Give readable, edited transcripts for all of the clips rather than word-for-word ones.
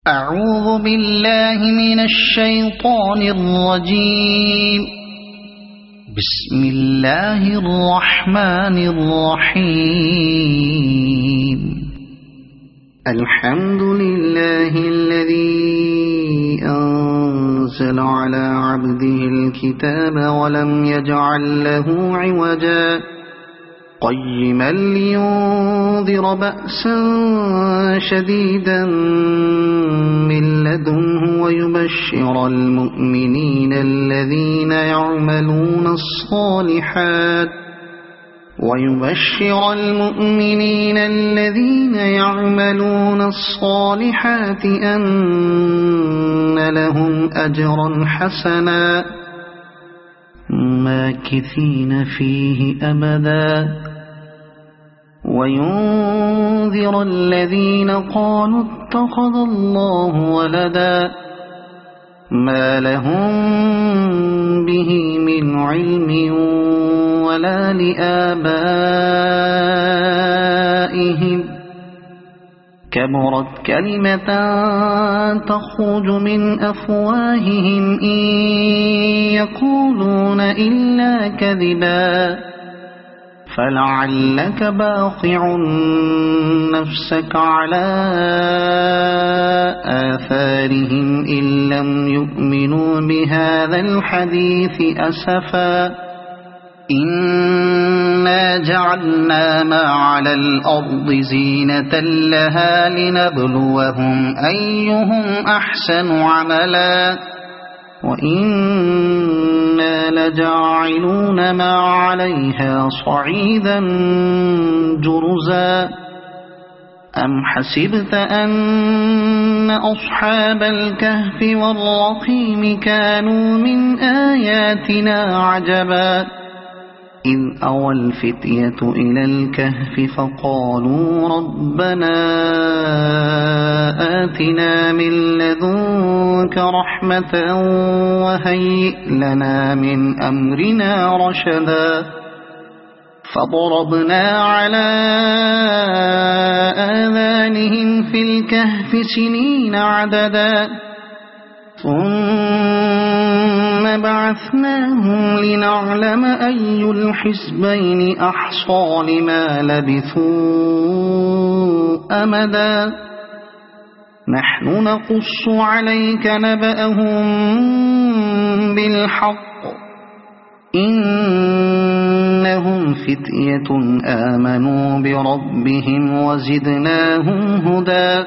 أعوذ بالله من الشيطان الرجيم. بسم الله الرحمن الرحيم. الحمد لله الذي أنزل على عبده الكتاب ولم يجعل له عوجا قيما لينذر بأسا شديدا من لدنه ويبشر المؤمنين الذين يعملون الصالحات أن لهم أجرا حسنا ماكثين فيه أبدا وينذر الذين قالوا اتخذ الله ولدا ما لهم به من علم ولا لآبائهم كبرت كلمة تخرج من أفواههم إن يقولون إلا كذبا فلعلك باخع نفسك على آثارهم إن لم يؤمنوا بهذا الحديث أسفا إنا جعلنا ما على الأرض زينة لها لنبلوهم أيهم أحسن عملا وإنا لجاعلون ما عليها صعيدا جرزا أم حسبت أن أصحاب الكهف والرقيم كانوا من آياتنا عجبا إذ أوى الفتية إلى الكهف فقالوا ربنا آتنا من لدنك رحمة وهيئ لنا من أمرنا رشدا فضربنا على آذانهم في الكهف سنين عددا ثم بعثناهم لنعلم أي الحزبين أحصى لما لبثوا أمدا نحن نقص عليك نبأهم بالحق إنهم فتية آمنوا بربهم وزدناهم هدى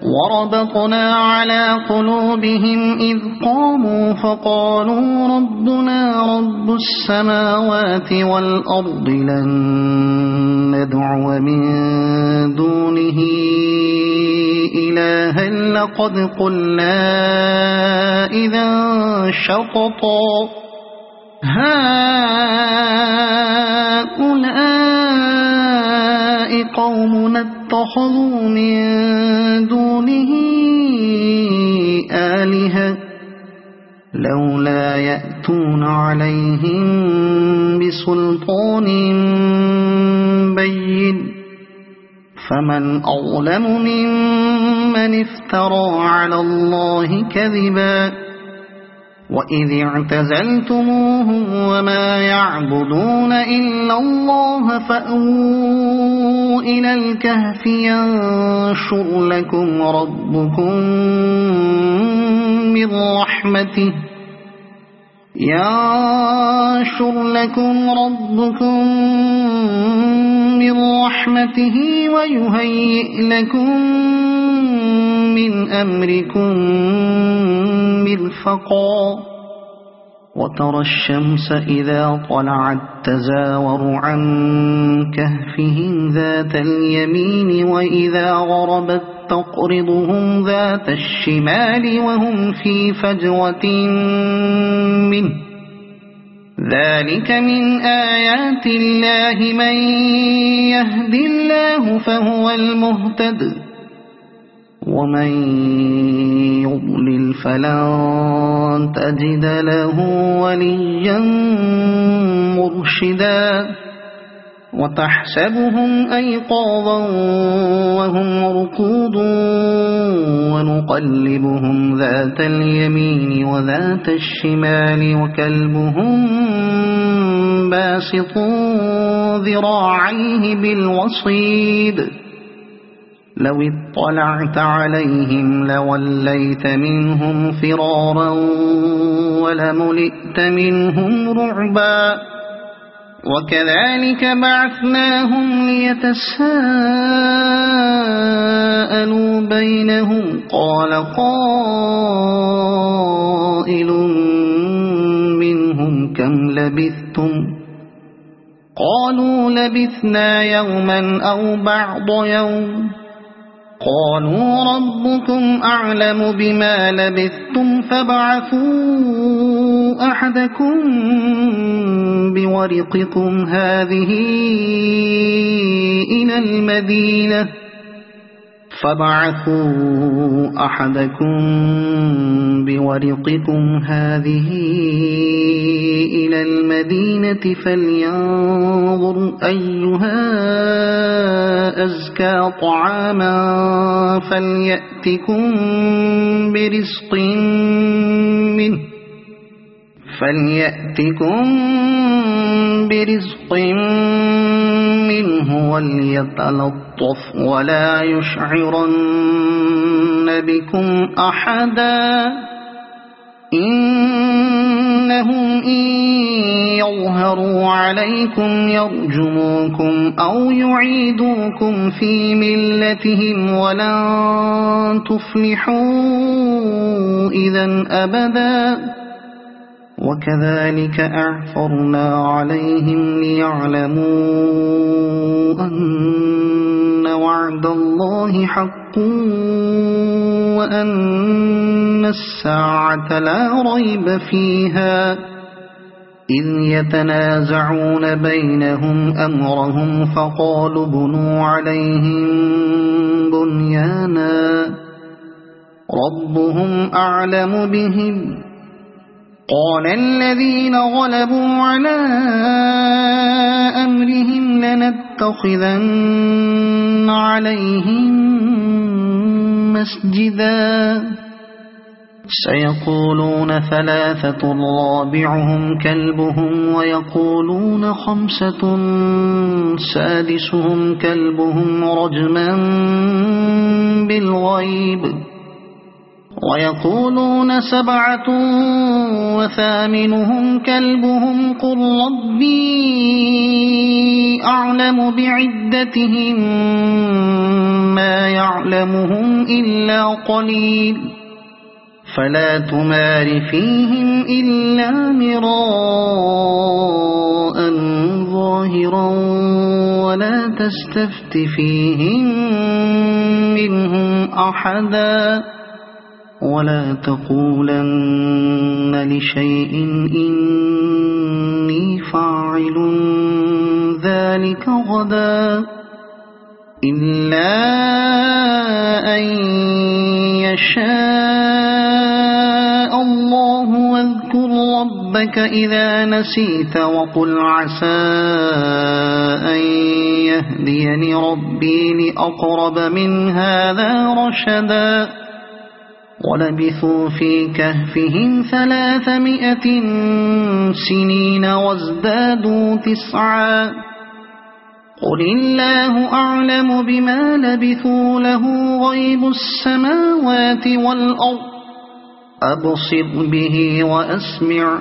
وربطنا على قلوبهم إذ قاموا فقالوا ربنا رب السماوات والأرض لن ندعو من دونه إلها لقد قلنا إذا شططا هؤلاء قومنا اتخذوا من دونه آلهة لولا يأتون عليهم بسلطان بين فمن أظلم ممن افترى على الله كذبا وإذ اعتزلتموهم وما يعبدون إلا الله فأووا إلى الكهف ينشر لكم ربكم من رحمته ويهيئ لكم من أمركم مرفقا وترى الشمس إذا طلعت تزاور عن كهفهم ذات اليمين وإذا غربت تقرضهم ذات الشمال وهم في فجوة منه ذلك من آيات الله من يهد الله فهو المهتد ومن يضلل فلن تجد له وليا مرشدا وتحسبهم أيقاظا وهم رقود ونقلبهم ذات اليمين وذات الشمال وكلبهم باسط ذراعيه بالوصيد لو اطلعت عليهم لوليت منهم فرارا ولملئت منهم رعبا وكذلك بعثناهم ليتساءلوا بينهم قال قائل منهم كم لبثتم قالوا لبثنا يوما أو بعض يوم قالوا ربكم أعلم بما لبثتم فابعثوا أحدكم بورقكم هذه إلى المدينة فلينظر أيها أزكى طعاما فليأتكم برزق منه وليتلطف ولا يشعرن بكم أحدا إنهم إن يظهروا عليكم يرجموكم أو يعيدوكم في ملتهم ولن تفلحوا إذا أبدا وكذلك أعثرنا عليهم ليعلموا أن وعد الله حق وأن الساعة لا ريب فيها إذ يتنازعون بينهم أمرهم فقالوا بنوا عليهم بنيانا ربهم أعلم بهم قال الذين غلبوا على أمرهم لنتخذن عليهم مسجدا سيقولون ثلاثة رابعهم كلبهم ويقولون خمسة سادسهم كلبهم رجما بالغيب ويقولون سبعة وثامنهم كلبهم قل ربي أعلم بعدتهم ما يعلمهم إلا قليل فلا تمار فيهم إلا مراء ظاهرا ولا تستفت فيهم منهم أحدا ولا تقولن لشيء إني فاعل ذلك غدا إلا أن يشاء الله واذكر ربك إذا نسيت وقل عسى أن يهديني ربي لأقرب من هذا رشدا ولبثوا في كهفهم 300 سنين وازدادوا 9 قل الله أعلم بما لبثوا له غيب السماوات والأرض أبصر به وأسمع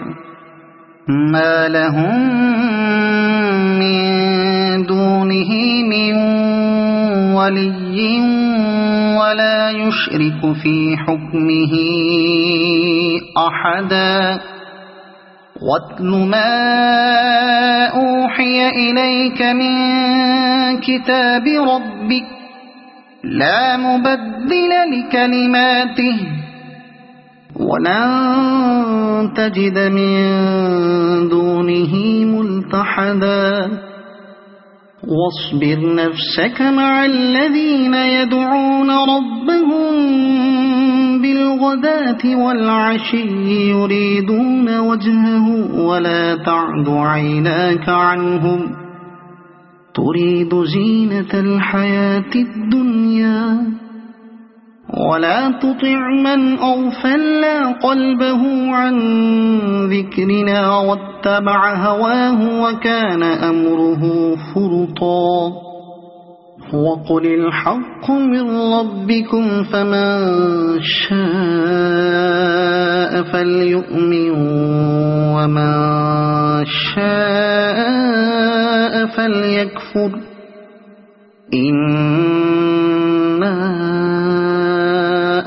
ما لهم من دونه من ولي ولا يشرك في حكمه أحدا واتل ما أوحي إليك من كتاب ربك لا مبدل لكلماته ولن تجد من دونه ملتحدا واصبر نفسك مع الذين يدعون ربهم بالغداة والعشي يريدون وجهه ولا تعد عيناك عنهم تريد زينة الحياة الدنيا ولا تطع من أغفلنا قلبه عن ذكرنا واتبع هواه وكان أمره فرطا وقل الحق من ربكم فمن شاء فليؤمن ومن شاء فليكفر إنا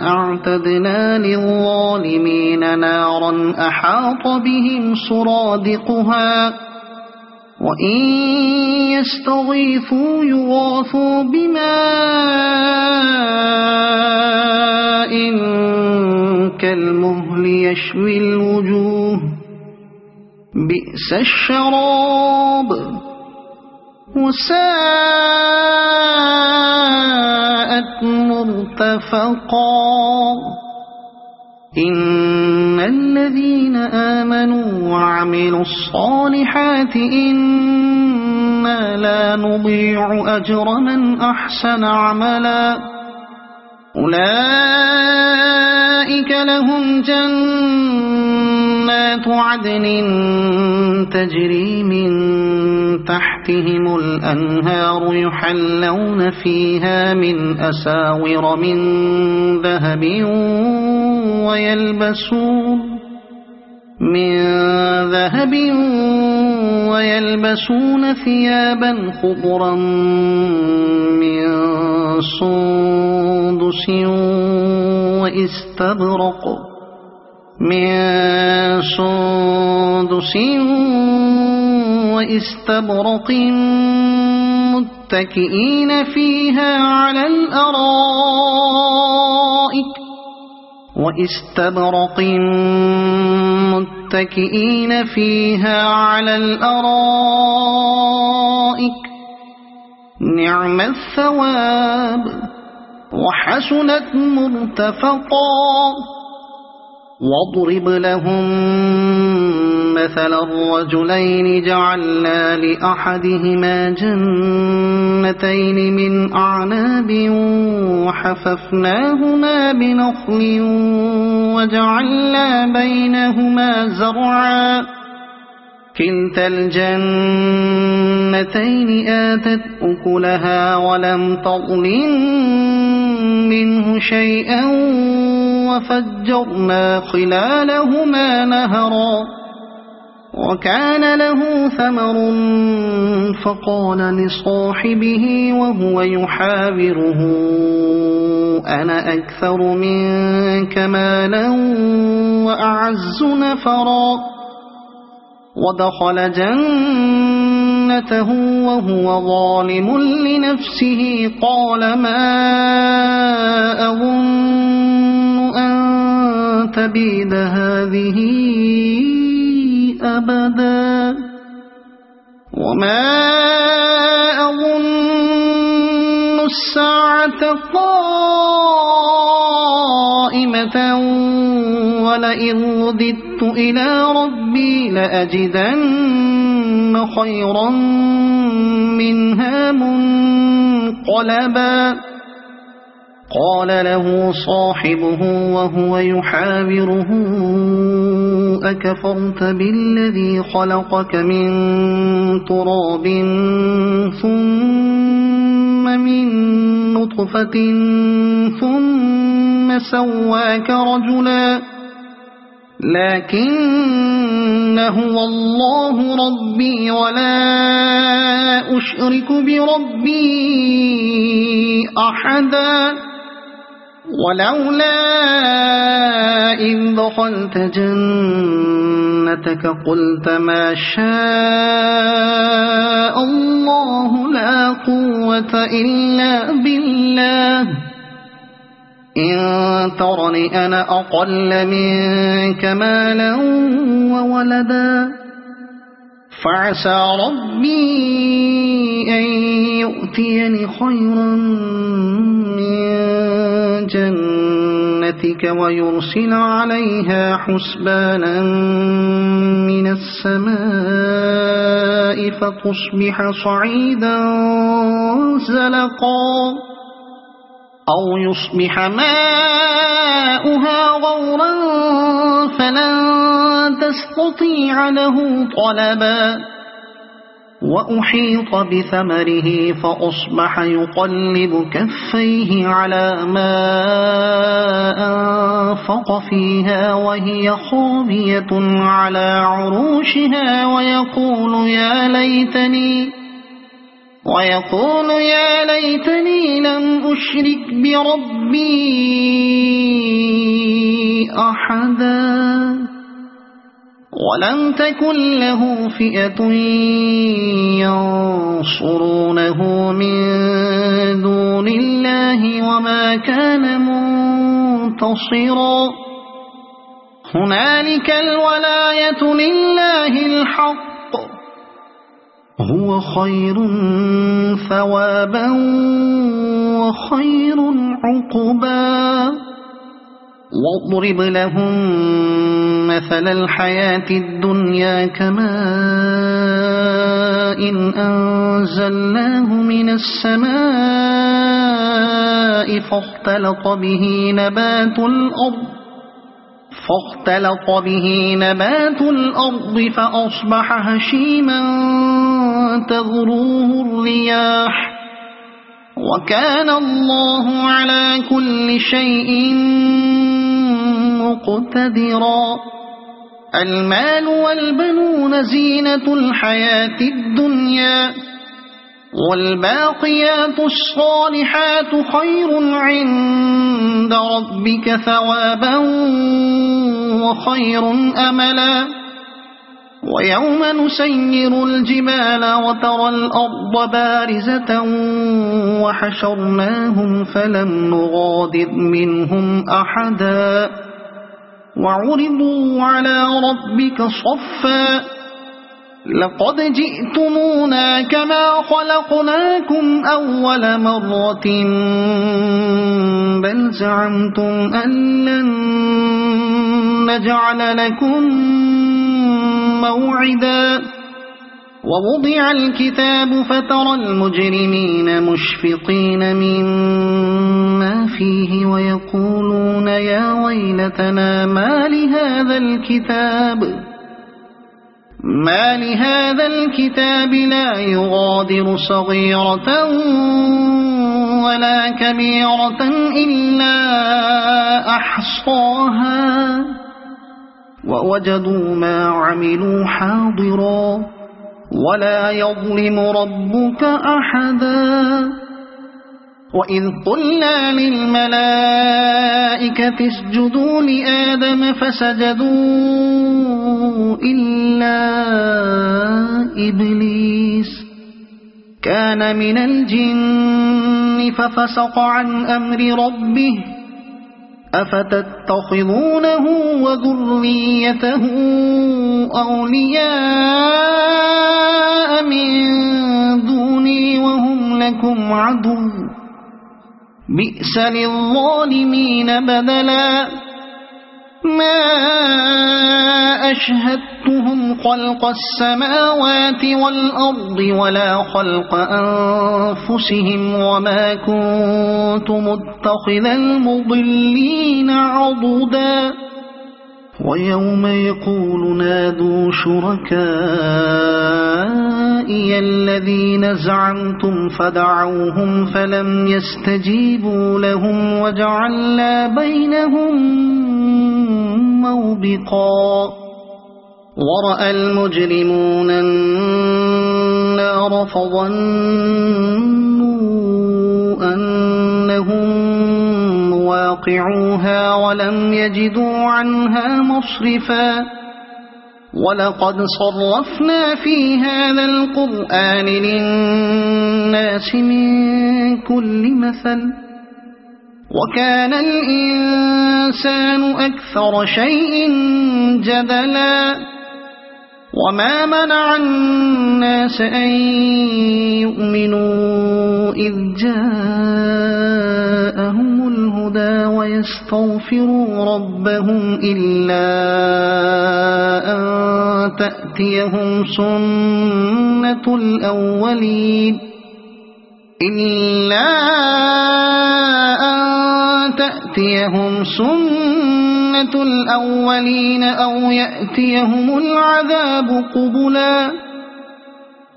أعتدنا للظالمين نارا أحاط بهم سرادقها وإن يستغيثوا يغاثوا بماء كالمهل يشوي الوجوه بئس الشراب وساءت مرتفقا إن الذين آمنوا وعملوا الصالحات إنا لا نضيع أجر من أحسن عملا أولئك لهم جنات عدن تجري من تحتهم الأنهار يحلون فيها من أساور من ذهب ويلبسون ثيابا خضرا من سندس واستبرق متكئين فيها على الأرائك نعم الثواب وحسنت مرتفقا واضرب لهم مثل الرجلين جعلنا لأحدهما جنتين من أعناب وحففناهما بنخل وجعلنا بينهما زرعا كلتا الجنتين آتت أكلها ولم تظلم منه شيئا وفجرنا خلالهما نهرا وكان له ثمر فقال لصاحبه وهو يحاوره أنا أكثر منك مالا وأعز نفرا ودخل جنته وهو ظالم لنفسه قال ما أظن أن تبيد هذه أبدا وما أظن الساعة قائمة ولئن رددت إلى ربي لأجدن خيرا منها منقلبا قال له صاحبه وهو يحاوره أكفرت بالذي خلقك من تراب ثم من نطفة ثم سواك رجلا لكن هو الله ربي ولا أشرك بربي أحدا ولولا إذ دخلت جنتك قلت ما شاء الله لا قوة إلا بالله إن ترني أنا أقل منك مالا وولدا فعسى ربي أن يؤتيني خيرا من جنتك ويرسل عليها حسبانا من السماء فتصبح صعيدا زلقا أو يصبح ماؤها غورا فلن تستطيع له طلبا وأحيط بثمره فأصبح يقلب كفيه على ما أنفق فيها وهي خاوية على عروشها ويقول يا ليتني لم أشرك بربي أحدا ولم تكن له فئة ينصرونه من دون الله وما كان منتصرا هنالك الولاية لله الحق هو خير ثوابا وخير عقبا واضرب لهم مثل الحياة الدنيا كماء أنزلناه من السماء فاختلط به نبات الأرض فأصبح هشيما تذروه الرياح وكان الله على كل شيء مقتدرا المال والبنون زينة الحياة الدنيا والباقيات الصالحات خير عند ربك ثوابا وخير أملا ويوم نسير الجبال وترى الأرض بارزة وحشرناهم فلم نغادر منهم أحدا وعرضوا على ربك صفا لقد جئتمونا كما خلقناكم أول مرة بل زعمتم أن لن نجعل لكم موعدا ووضع الكتاب فترى المجرمين مشفقين مما فيه ويقولون يا ويلتنا ما لهذا الكتاب لا يغادر صغيرة ولا كبيرة إلا أحصاها ووجدوا ما عملوا حاضرا ولا يظلم ربك أحدا وإذ قلنا للملائكة اسجدوا لآدم فسجدوا إلا إبليس كان من الجن ففسق عن أمر ربه أفتتخذونه وذريته أولياء من دوني وهم لكم عدو بئس للظالمين بدلا ما أشهدتهم خلق السماوات والأرض ولا خلق أنفسهم وما كنت متخذ المضلين عضدا ويوم يقول نادوا شركائي الذين زعمتم فدعوهم فلم يستجيبوا لهم وجعلنا بينهم موبقا ورأى المجرمون النار فظنوا أنهم واقعوها ولم يجدوا عنها مصرفا ولقد صرفنا في هذا القرآن للناس من كل مثل وكان الإنسان أكثر شيء جدلا وما منع الناس أن يؤمنوا إذ جاءهم الهدى ويستغفروا ربهم إلا أن تأتيهم سنة الأولين إلا أن تأتيهم سنة الأولين أو يأتيهم العذاب قبلا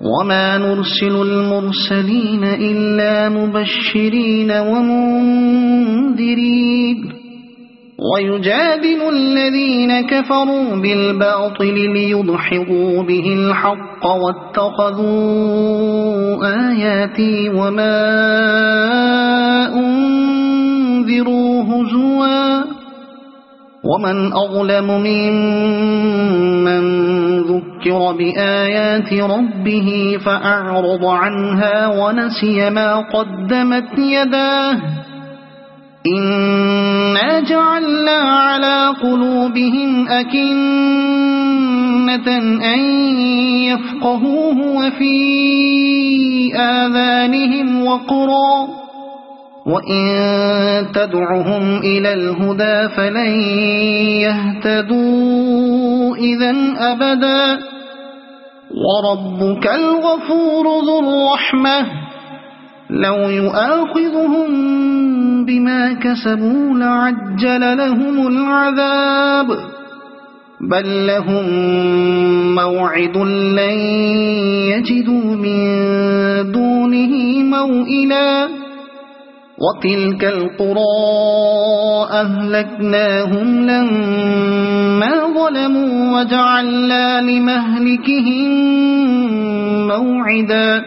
وما نرسل المرسلين إلا مبشرين ومنذرين ويجادل الذين كفروا بالباطل ليدحضوا به الحق واتخذوا آياتي وما أنذروا هزوا ومن أظلم ممن ذكر بآيات ربه فأعرض عنها ونسي ما قدمت يداه إنا جعلنا على قلوبهم أكنة أن يفقهوه وفي آذانهم وقرا وإن تدعهم إلى الهدى فلن يهتدوا إذن أبدا وربك الغفور ذو الرحمة لو يؤاخذهم بما كسبوا لعجل لهم العذاب بل لهم موعد لن يجدوا من دونه موئلا وتلك القرى أهلكناهم لما ظلموا وجعلنا لمهلكهم موعدا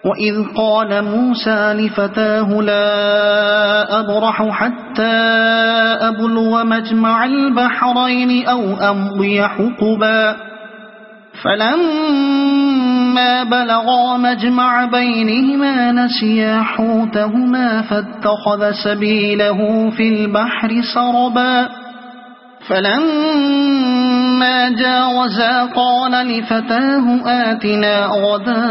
وإذ قال موسى لفتاه لا أبرح حتى أبلغ مجمع البحرين أو أمضي حقبا فلما بلغا مجمع بينهما نسيا حوتهما فاتخذ سبيله في البحر سربا فلما جاوزا قال لفتاه آتنا غداءنا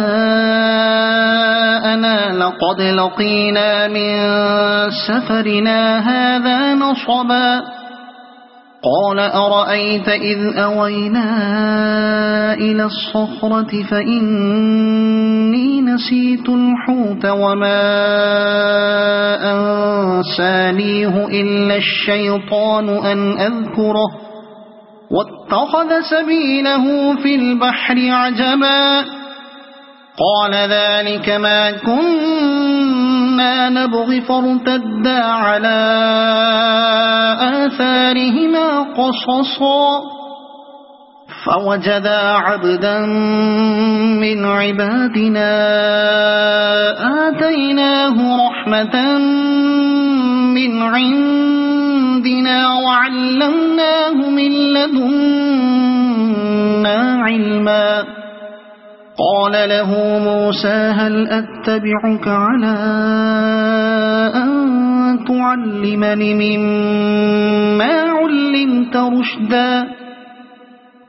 لقد لقينا من سفرنا هذا نصبا قال أرأيت إذ أوينا إلى الصخرة فإني نسيت الحوت وما أنسانيه إلا الشيطان أن أذكره واتخذ سبيله في البحر عجبا قال ذلك ما كنا نبغي فارتدا على آثارهما قصصا فوجدا عبدا من عبادنا آتيناه رحمة من عندنا وعلمناه من لدنا علما قال له موسى هل أتبعك على أن تعلمني مما علمت رشدا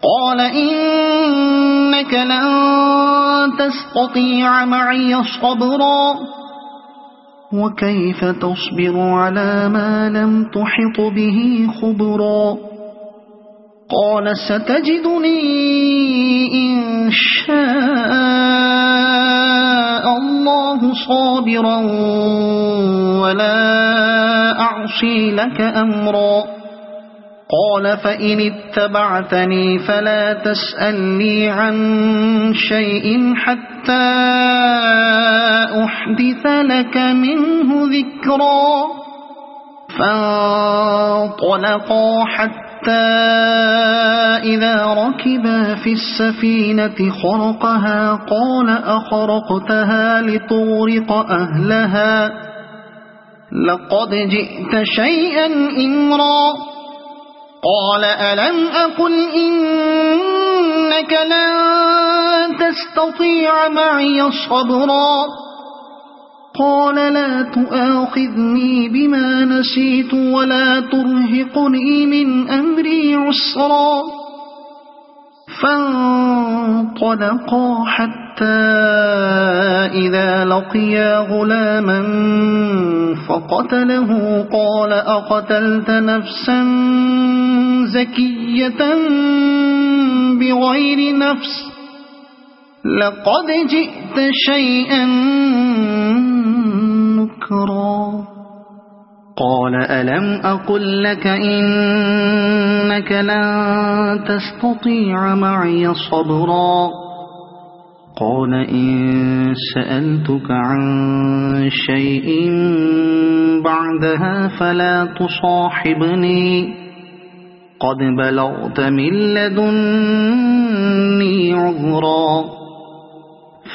قال إنك لن تستطيع معي صبرا وكيف تصبر على ما لم تحط به خبرا قال ستجدني إن شاء الله صابرا ولا أعصي لك أمرا قال فإن اتبعتني فلا تسألني عن شيء حتى أحدث لك منه ذكرا فانطلقا حتى إذا ركبا في السفينة خرقها قال أخرقتها لتغرق أهلها لقد جئت شيئا إمرا قال ألم أقل إنك لن تستطيع معي صبرا قال لا تؤاخذني بما نسيت ولا ترهقني من أمري عسرا فانطلقا حتى إذا لقيا غلاما فقتله قال أقتلت نفسا زكية بغير نفس لقد جئت شيئا ذكرا قال ألم أقل لك إنك لن تستطيع معي صبرا قال إن سألتك عن شيء بعدها فلا تصاحبني قد بلغت من لدني عذرا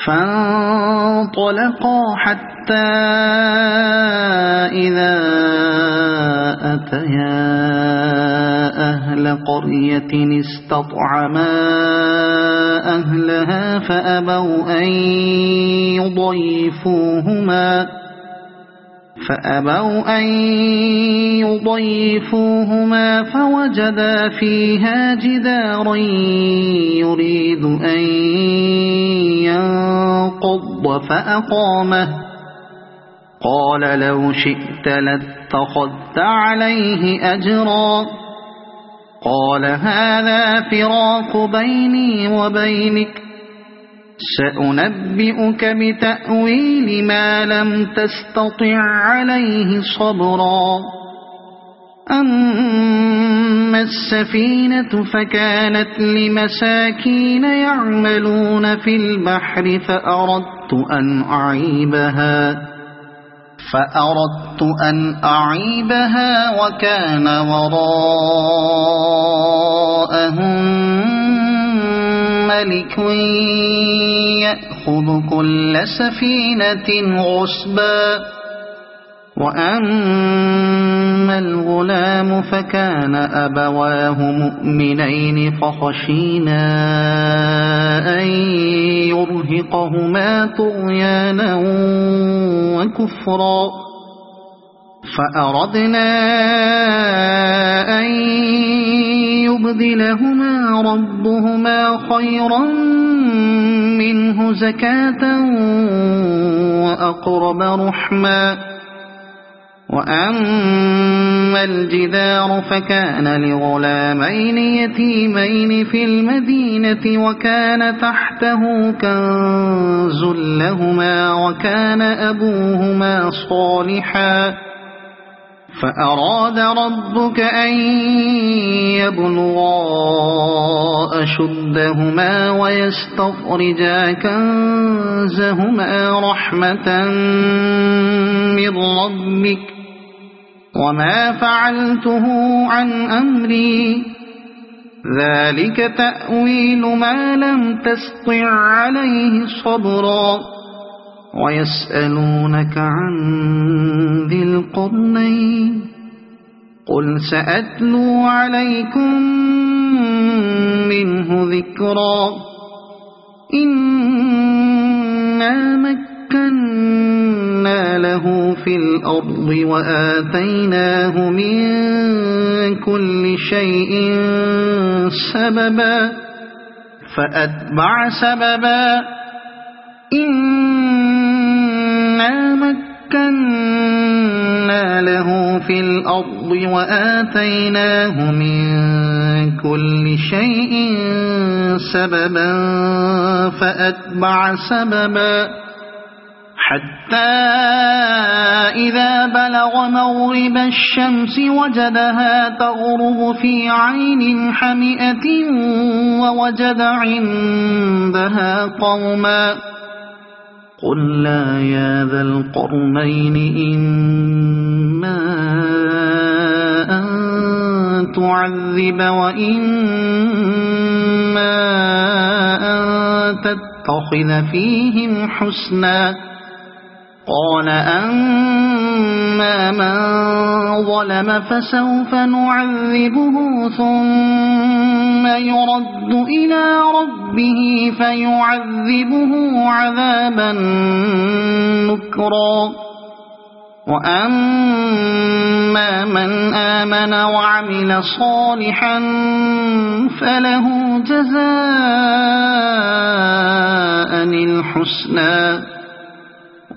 فانطلقا حتى إذا أتيا أهل قرية استطعما أهلها فأبوا أن يضيفوهما فوجدا فيها جدارا يريد أن ينقض فأقامه قال لو شئت لاتخذت عليه أجرا قال هذا فراق بيني وبينك سأنبئك بتأويل ما لم تستطع عليه صبرا أما السفينة فكانت لمساكين يعملون في البحر فأردت أن أعيبها وكان وراءهم ملك يأخذ كل سفينة غصبا وأما الغلام فكان أبواه مؤمنين فخشينا أن يرهقهما طغيانا وكفرا فأردنا أن يبدلهما ربهما خيرا منه زكاة وأقرب رحما وأما الجدار فكان لغلامين يتيمين في المدينة وكان تحته كنز لهما وكان أبوهما صالحا فأراد ربك أن يبلغا أشدهما ويستخرجا كنزهما رحمة من ربك وما فعلته عن أمري ذلك تأويل ما لم تسطع عليه صبرا ويسألونك عن ذي القرنين قل سأتلو عليكم منه ذكرا إنا مكنا له في الأرض وآتيناه من كل شيء سببا فأتبع سببا إنا مكنا له في الأرض وآتيناه من كل شيء سببا فأتبع سببا حتى إذا بلغ مغرب الشمس وجدها تغرب في عين حمئة ووجد عندها قوما قلنا يا ذا القرنين إما أن تعذب وإما أن تتخذ فيهم حسنا قال أما من ظلم فسوف نعذبه ثم يرد إلى ربه فيعذبه عذابا نكرا وأما من آمن وعمل صالحا فله جزاء الحسنى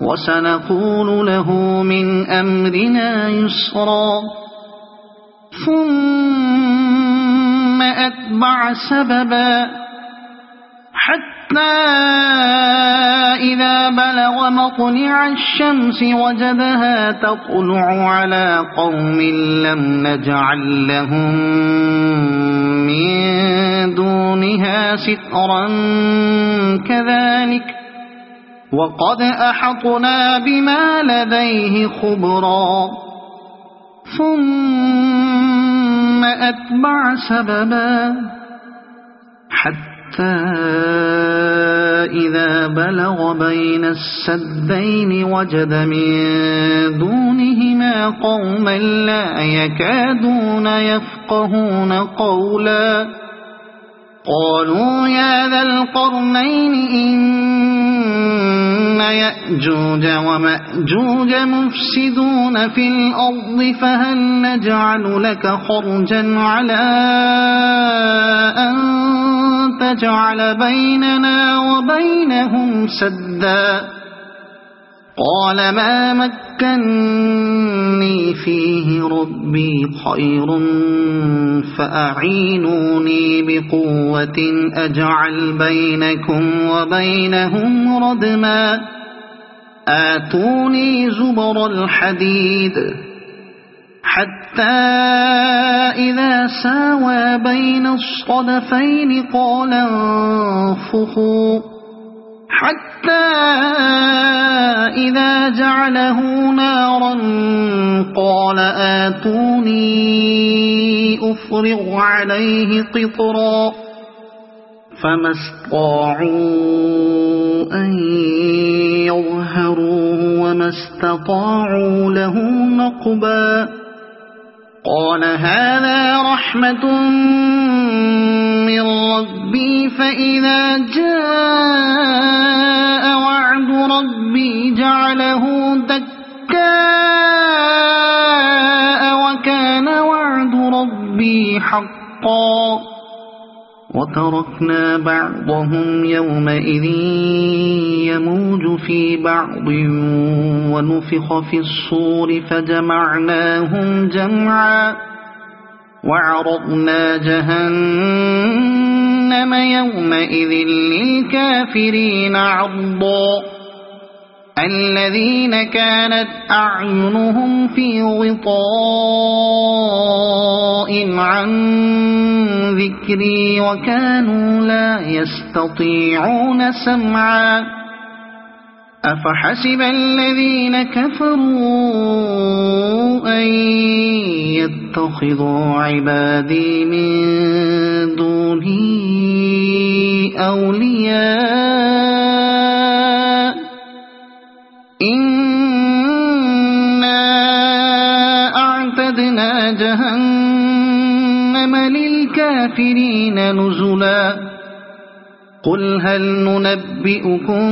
وسنقول له من أمرنا يسرا ثم أتبع سببا حتى إذا بلغ مطلع الشمس وجدها تطلع على قوم لم نجعل لهم من دونها سترا كذلك وقد أحطنا بما لديه خبرا ثم أتبع سببا حتى إذا بلغ بين السدين وجد من دونهما قوما لا يكادون يفقهون قولا قالوا يا ذا القرنين إن يأجوج ومأجوج مفسدون في الأرض فهل نجعل لك خرجا على أن تجعل بيننا وبينهم سدا قال ما مكني فيه ربي خير فأعينوني بقوة أجعل بينكم وبينهم ردما آتوني زبر الحديد حتى إذا ساوى بين الصدفين قال انفخوا حتى إذا جعله نارا قال آتوني أفرغ عليه قطرا فما استطاعوا أن يظهروه وما استطاعوا له نقبا قال هذا رحمة من ربي فإذا جاء وعد ربي جعله دكاء وكان وعد ربي حقا وتركنا بعضهم يومئذ يموج في بعض ونفخ في الصور فجمعناهم جمعا وعرضنا جهنم يومئذ للكافرين عرضا الذين كانت أعينهم في غطاء عن ذكري وكانوا لا يستطيعون سمعا أفحسب الذين كفروا أن يتخذوا عبادي من دوني أولياء إنا أعتدنا جهنم للكافرين نزلا قل هل ننبئكم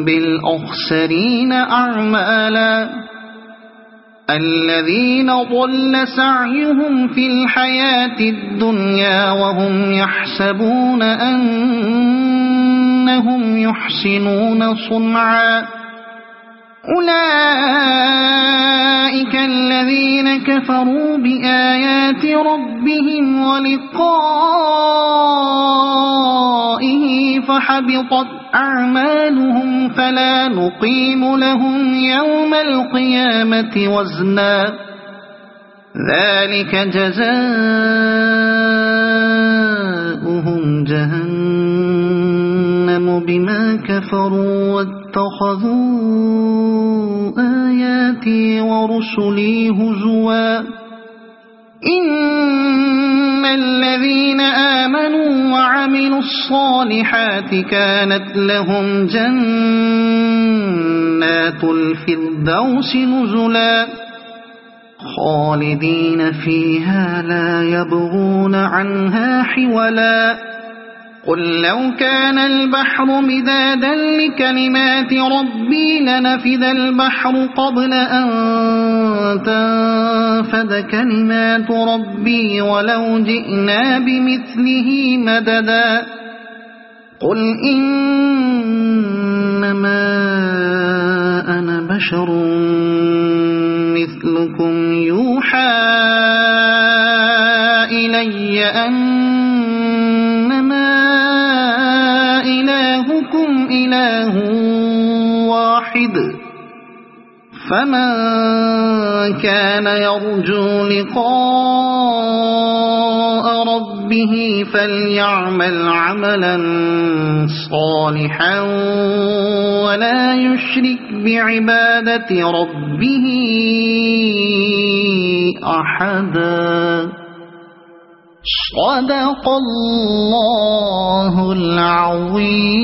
بالأخسرين أعمالا الذين ضل سعيهم في الحياة الدنيا وهم يحسبون أنهم يحسنون صنعا أولئك الذين كفروا بآيات ربهم ولقائه فحبطت أعمالهم فلا نقيم لهم يوم القيامة وزنا ذلك جزاؤهم جهنم بما كفروا واتخذوا آياتي ورسلي هزوا إن الذين آمنوا وعملوا الصالحات كانت لهم جنات الفردوس نزلا خالدين فيها لا يبغون عنها حولا قل لو كان البحر مدادا لكلمات ربي لنفد البحر قبل أن تنفد كلمات ربي ولو جئنا بمثله مددا قل إنما أنا بشر مثلكم يوحى إلي أنما إلهكم إله قريب فمن كان يرجو لقاء ربه فليعمل عملا صالحا ولا يشرك بعبادة ربه أحدا. صدق الله العظيم.